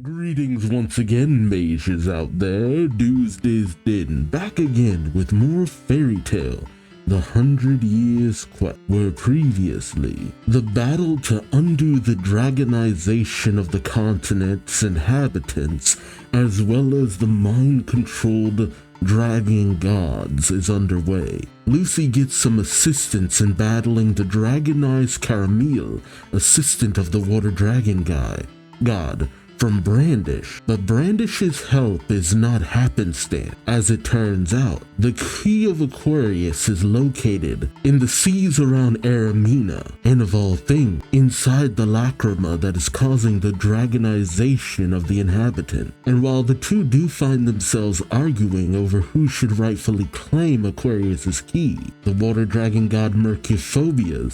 Greetings once again, mages out there. Duuz-Diz-Din back again with more fairy tale. The 100 Years Quest, where previously the battle to undo the dragonization of the continent's inhabitants, as well as the mind-controlled dragon gods, is underway. Lucy gets some assistance in battling the dragonized Caramel, assistant of the water dragon god, from Brandish, but Brandish's help is not happenstance. As it turns out, the key of Aquarius is located in the seas around Aramina, and of all things, inside the lacrima that is causing the dragonization of the inhabitant. And while the two do find themselves arguing over who should rightfully claim Aquarius's key, the water dragon god Merkphobia,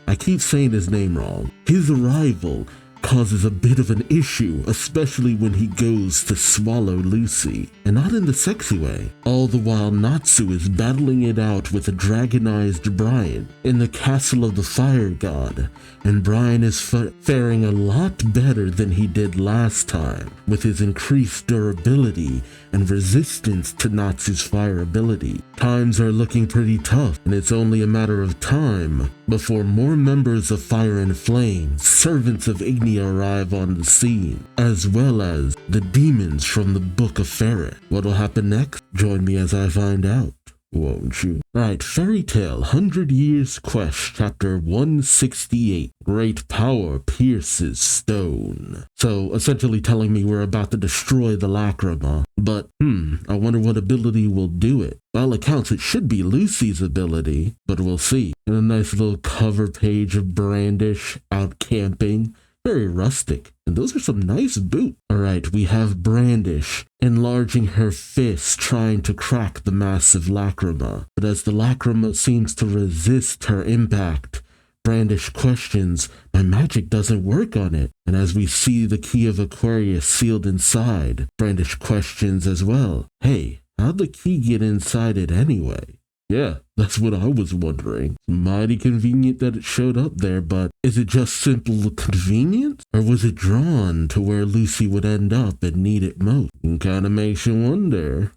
I keep saying his name wrong, his arrival causes a bit of an issue, especially when he goes to swallow Lucy, and not in the sexy way. All the while Natsu is battling it out with a dragonized Brian in the castle of the fire god, and Brian is faring a lot better than he did last time, with his increased durability and resistance to Natsu's fire ability. Times are looking pretty tough, and it's only a matter of time before more members of Fire and Flame, servants of Ignia, arrive on the scene, as well as the demons from the Book of Ferret. What'll happen next? Join me as I find out, won't you? Right, Fairy Tale 100 Years Quest, Chapter 168. Great power pierces stone. So, essentially telling me we're about to destroy the lacrima, but I wonder what ability will do it. By all accounts, it should be Lucy's ability, but we'll see. And a nice little cover page of Brandish out camping. Very rustic, and those are some nice boots. Alright, we have Brandish enlarging her fist, trying to crack the massive lacrima. But as the lacrima seems to resist her impact, Brandish questions, my magic doesn't work on it. And as we see the key of Aquarius sealed inside, Brandish questions as well, hey, how'd the key get inside it anyway? Yeah, that's what I was wondering. Mighty convenient that it showed up there, but is it just simple convenience? Or was it drawn to where Lucy would end up and need it most? It kind of makes you wonder.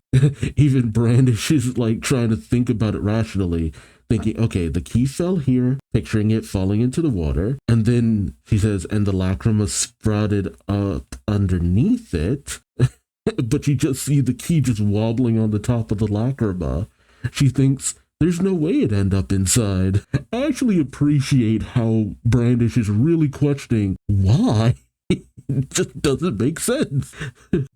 Even Brandish is like trying to think about it rationally, thinking, okay, the key fell here, picturing it falling into the water, and then she says, and the lacrima sprouted up underneath it, but you just see the key just wobbling on the top of the lacrima. She thinks there's no way it'd end up inside. I actually appreciate how Brandish is really questioning why. It just doesn't make sense.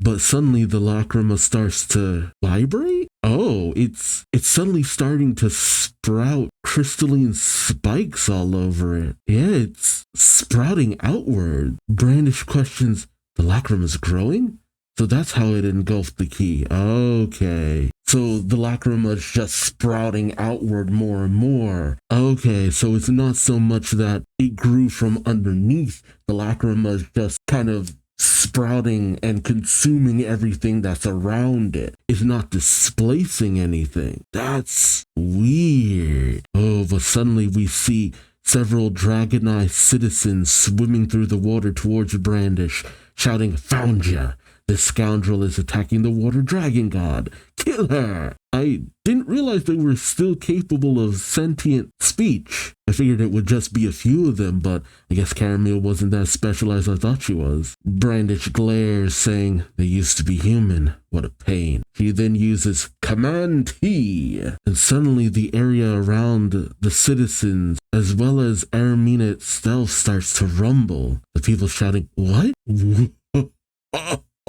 But suddenly the lacrima starts to vibrate? Oh, it's suddenly starting to sprout crystalline spikes all over it. Yeah, it's sprouting outward. Brandish questions, the lacrima's growing? So that's how it engulfed the key. Okay. So the lacrima is just sprouting outward more and more. Okay, so it's not so much that it grew from underneath. The lacrima is just kind of sprouting and consuming everything that's around it. It's not displacing anything. That's weird. Oh, but suddenly we see several dragonized citizens swimming through the water towards Brandish, shouting, "Found ya! This scoundrel is attacking the water dragon god. Kill her!" I didn't realize they were still capable of sentient speech. I figured it would just be a few of them, but I guess Caramel wasn't as special as I thought she was. Brandish glares, saying, they used to be human. What a pain. She then uses Command T, and suddenly the area around the citizens, as well as Aramina itself, starts to rumble. The people shouting, what?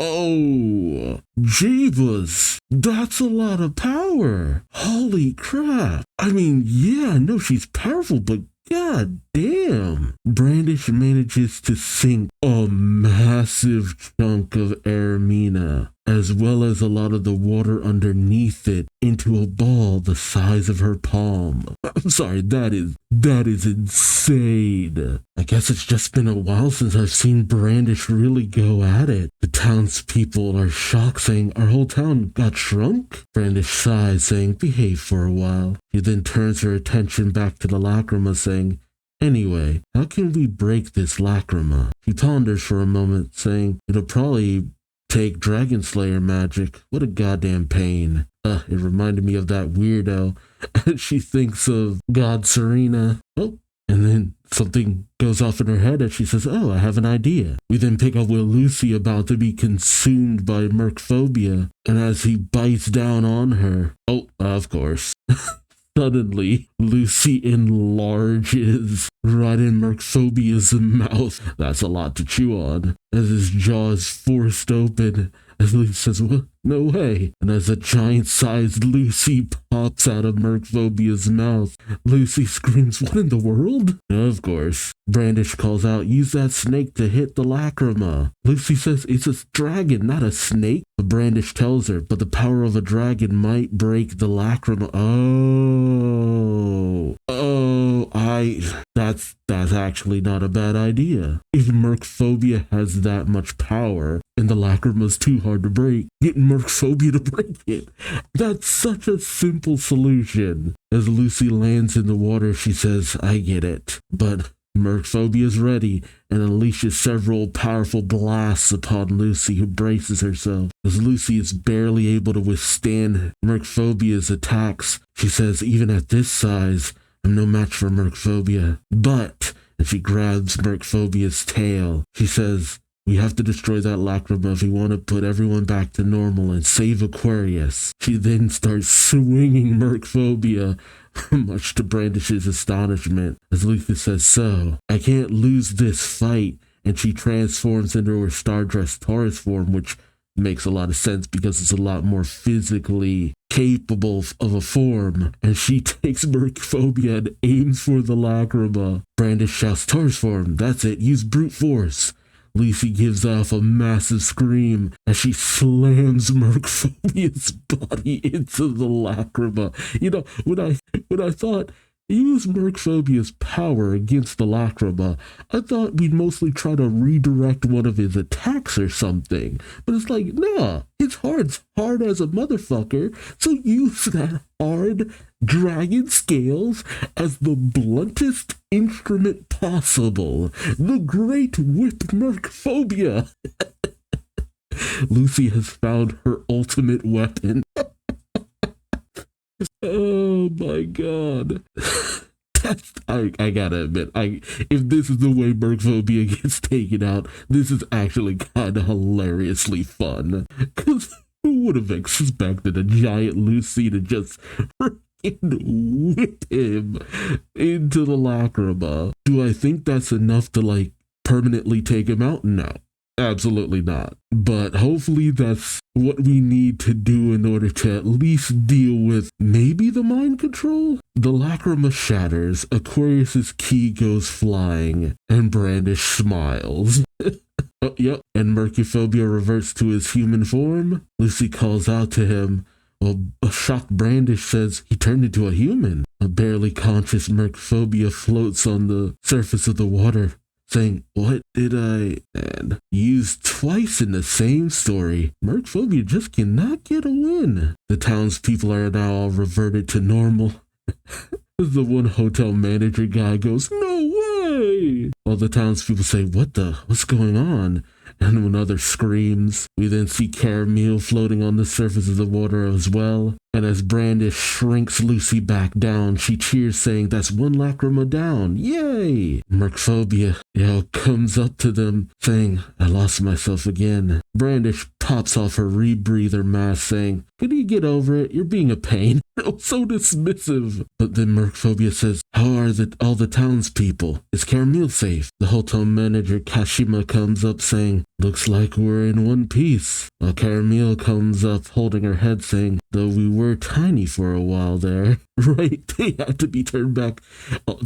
Oh, Jeebus, that's a lot of power. Holy crap. I mean, yeah, I know she's powerful, but god damn. Brandish manages to sink a massive chunk of Aramina, as well as a lot of the water underneath it, into a ball the size of her palm. I'm sorry, that is insane. I guess it's just been a while since I've seen Brandish really go at it. The townspeople are shocked, saying, our whole town got shrunk? Brandish sighs, saying, behave for a while. She then turns her attention back to the lacrima, saying, Anyway, how can we break this lacrima? He ponders for a moment, saying it'll probably take Dragon Slayer magic. What a goddamn pain. It reminded me of that weirdo. She thinks of God Serena. Oh, and then something goes off in her head and she says, oh, I have an idea. We then pick up with Lucy about to be consumed by mercphobia. And as he bites down on her, oh, of course. Suddenly, Lucy enlarges right in mercphobia's mouth. That's a lot to chew on. As his jaw is forced open, as Lucy says, what? No way. And as a giant-sized Lucy pops out of mercphobia's mouth, Lucy screams, what in the world? Of course. Brandish calls out, use that snake to hit the lacrima. Lucy says, it's a dragon, not a snake. But Brandish tells her, but the power of a dragon might break the lacrima. That's actually not a bad idea. If mercphobia has that much power and the lacrima's too hard to break, get mercphobia to break it. That's such a simple solution. As Lucy lands in the water, she says, I get it. But mercphobia is ready and unleashes several powerful blasts upon Lucy, who braces herself. As Lucy is barely able to withstand mercphobia's attacks, she says, even at this size, I'm no match for mercphobia. But, and she grabs mercphobia's tail, she says, we have to destroy that lacrima if we want to put everyone back to normal and save Aquarius. She then starts swinging mercphobia, much to Brandish's astonishment, as Lucy says, so, I can't lose this fight, and she transforms into her star-dressed Taurus form, which makes a lot of sense because it's a lot more physically capable of a form, and she takes mercphobia and aims for the lacrima. Brandish shouts, Taurus form, that's it, use brute force. Lucy gives off a massive scream as she slams mercphobia's body into the lacrima. You know, when I thought use mercphobia's power against the lacrima, I thought we'd mostly try to redirect one of his attacks or something. But it's like, nah, his heart's hard as a motherfucker, so use that hard dragon scales as the bluntest instrument possible. The great whip mercphobia. Lucy has found her ultimate weapon. Oh my god. I gotta admit, if this is the way mercphobia gets taken out, this is actually kind of hilariously fun. Because who would have expected a giant Lucy to just freaking whip him into the lacrima? Do I think that's enough to, like, permanently take him out? No. Absolutely not. But hopefully that's what we need to do in order to at least deal with maybe the mind control? The lacrima shatters, Aquarius's key goes flying, and Brandish smiles. Oh, yep, and mercphobia reverts to his human form. Lucy calls out to him, while a shocked Brandish says he turned into a human. A barely conscious mercphobia floats on the surface of the water, saying, what did I add? Used twice in the same story. Mercphobia just cannot get a win. The townspeople are now all reverted to normal. The one hotel manager guy goes, no way! While the townspeople say, what's going on? And when others screams, we then see Caramel floating on the surface of the water as well. And as Brandish shrinks Lucy back down, she cheers, saying, that's one lacrima down. Yay! Mercphobia comes up to them, saying, I lost myself again. Brandish pops off her rebreather mask, saying, could you get over it? You're being a pain. So dismissive. But then Mercphobia says, how are all the townspeople? Is Caramel safe? The hotel manager Kashima comes up, saying, looks like we're in one piece. While Caramel comes up holding her head, saying, though we were tiny for a while there. Right, they had to be turned back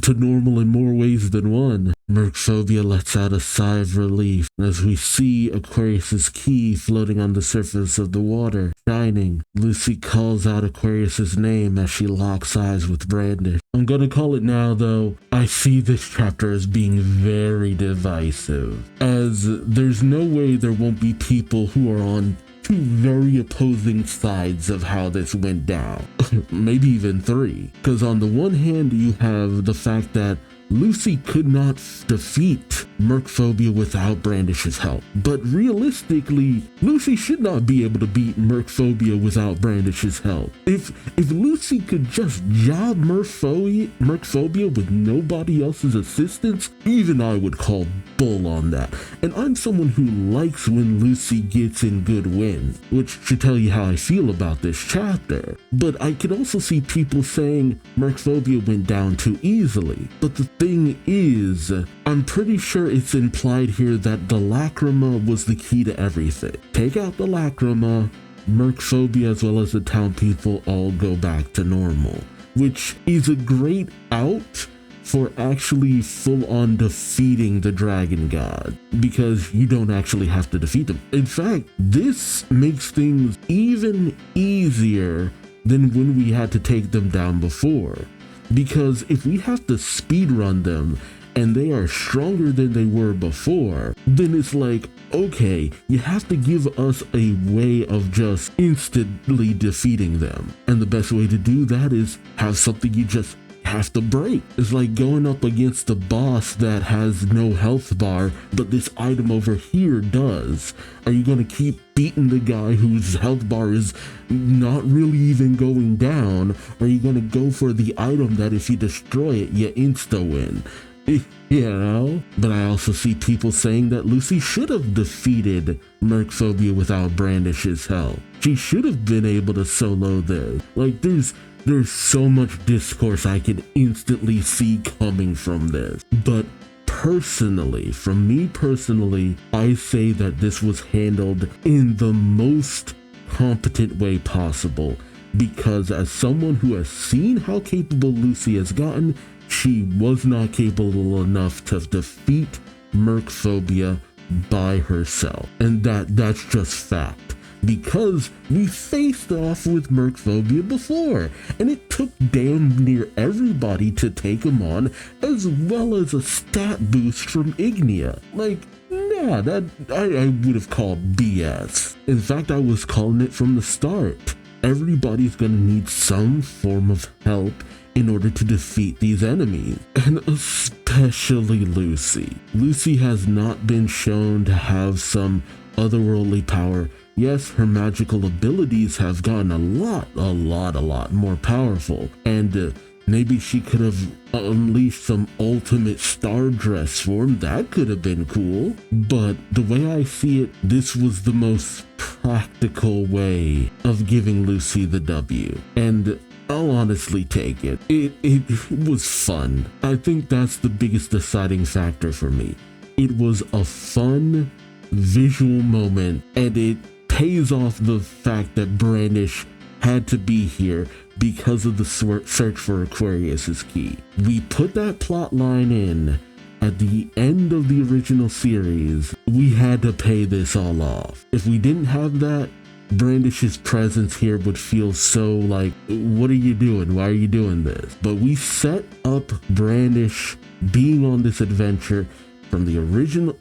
to normal in more ways than one. Mercphobia lets out a sigh of relief as we see Aquarius's key floating on the surface of the water, shining. Lucy calls out Aquarius's name as she locks eyes with Brandish. I'm gonna call it now, though. I see this chapter as being very divisive, as there's no way there won't be people who are on two very opposing sides of how this went down. Maybe even three. Because on the one hand, you have the fact that Lucy could not defeat Mercphobia without Brandish's help. But realistically, Lucy should not be able to beat Mercphobia without Brandish's help. If Lucy could just job Mercphobia with nobody else's assistance, even I would call bull on that. And I'm someone who likes when Lucy gets in good wins, which should tell you how I feel about this chapter. But I can also see people saying Mercphobia went down too easily. But the thing is, I'm pretty sure it's implied here that the Lacrima was the key to everything. Take out the Lacrima, Mercphobia as well as the town people all go back to normal, which is a great out for actually full-on defeating the dragon god, because you don't actually have to defeat them. In fact, this makes things even easier than when we had to take them down before, because if we have to speedrun them and they are stronger than they were before, then it's like, okay, you have to give us a way of just instantly defeating them. And the best way to do that is have something you just have to break. It's like going up against a boss that has no health bar, but this item over here does. Are you gonna keep beating the guy whose health bar is not really even going down? Or are you gonna go for the item that if you destroy it, you insta-win? You know? But I also see people saying that Lucy should have defeated Mercphobia without Brandish's help. She should have been able to solo this. Like, there's so much discourse I can instantly see coming from this. But personally, from me personally, I say that this was handled in the most competent way possible, because as someone who has seen how capable Lucy has gotten, she was not capable enough to defeat Mercphobia by herself. And that's just fact. Because we faced off with Mercphobia before, and it took damn near everybody to take him on, as well as a stat boost from Ignia. Like, nah, that I would have called BS. In fact, I was calling it from the start. Everybody's gonna need some form of help in order to defeat these enemies, and especially Lucy. Lucy has not been shown to have some otherworldly power. Yes, her magical abilities have gotten a lot more powerful, and maybe she could have unleashed some ultimate star dress form. That could have been cool. But the way I see it, this was the most practical way of giving Lucy the W. And I'll honestly take it. It was fun. I think that's the biggest deciding factor for me. It was a fun visual moment, and it pays off the fact that Brandish had to be here because of the search for Aquarius's key. We put that plot line in at the end of the original series. We had to pay this all off. If we didn't have that, Brandish's presence here would feel so like, what are you doing? Why are you doing this? But we set up Brandish being on this adventure from the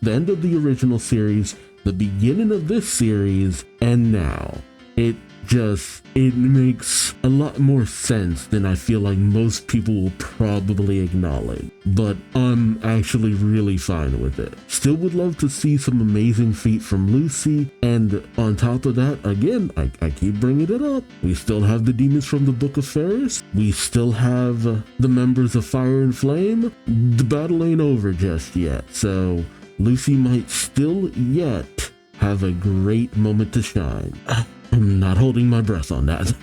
end of the original series, the beginning of this series, and now. It makes a lot more sense than I feel like most people will probably acknowledge. But I'm actually really fine with it. Still would love to see some amazing feat from Lucy, and on top of that, again, I keep bringing it up, we still have the demons from the Book of Ferris, we still have the members of Fire and Flame. The battle ain't over just yet, so Lucy might still yet have a great moment to shine. I'm not holding my breath on that.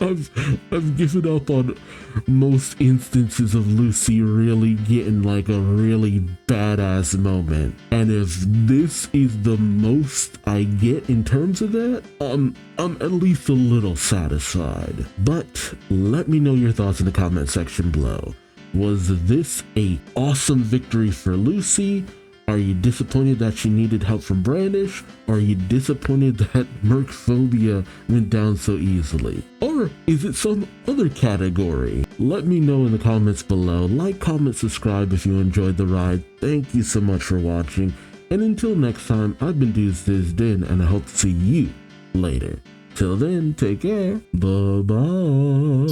I've given up on most instances of Lucy really getting like a really badass moment. And if this is the most I get in terms of that, I'm at least a little satisfied. But let me know your thoughts in the comment section below. Was this an awesome victory for Lucy? Are you disappointed that she needed help from Brandish? Or are you disappointed that Mercphobia went down so easily? Or is it some other category? Let me know in the comments below. Like, comment, subscribe if you enjoyed the ride. Thank you so much for watching. And until next time, I've been Duuz-Diz-Din, and I hope to see you later. Till then, take care. Bye-bye.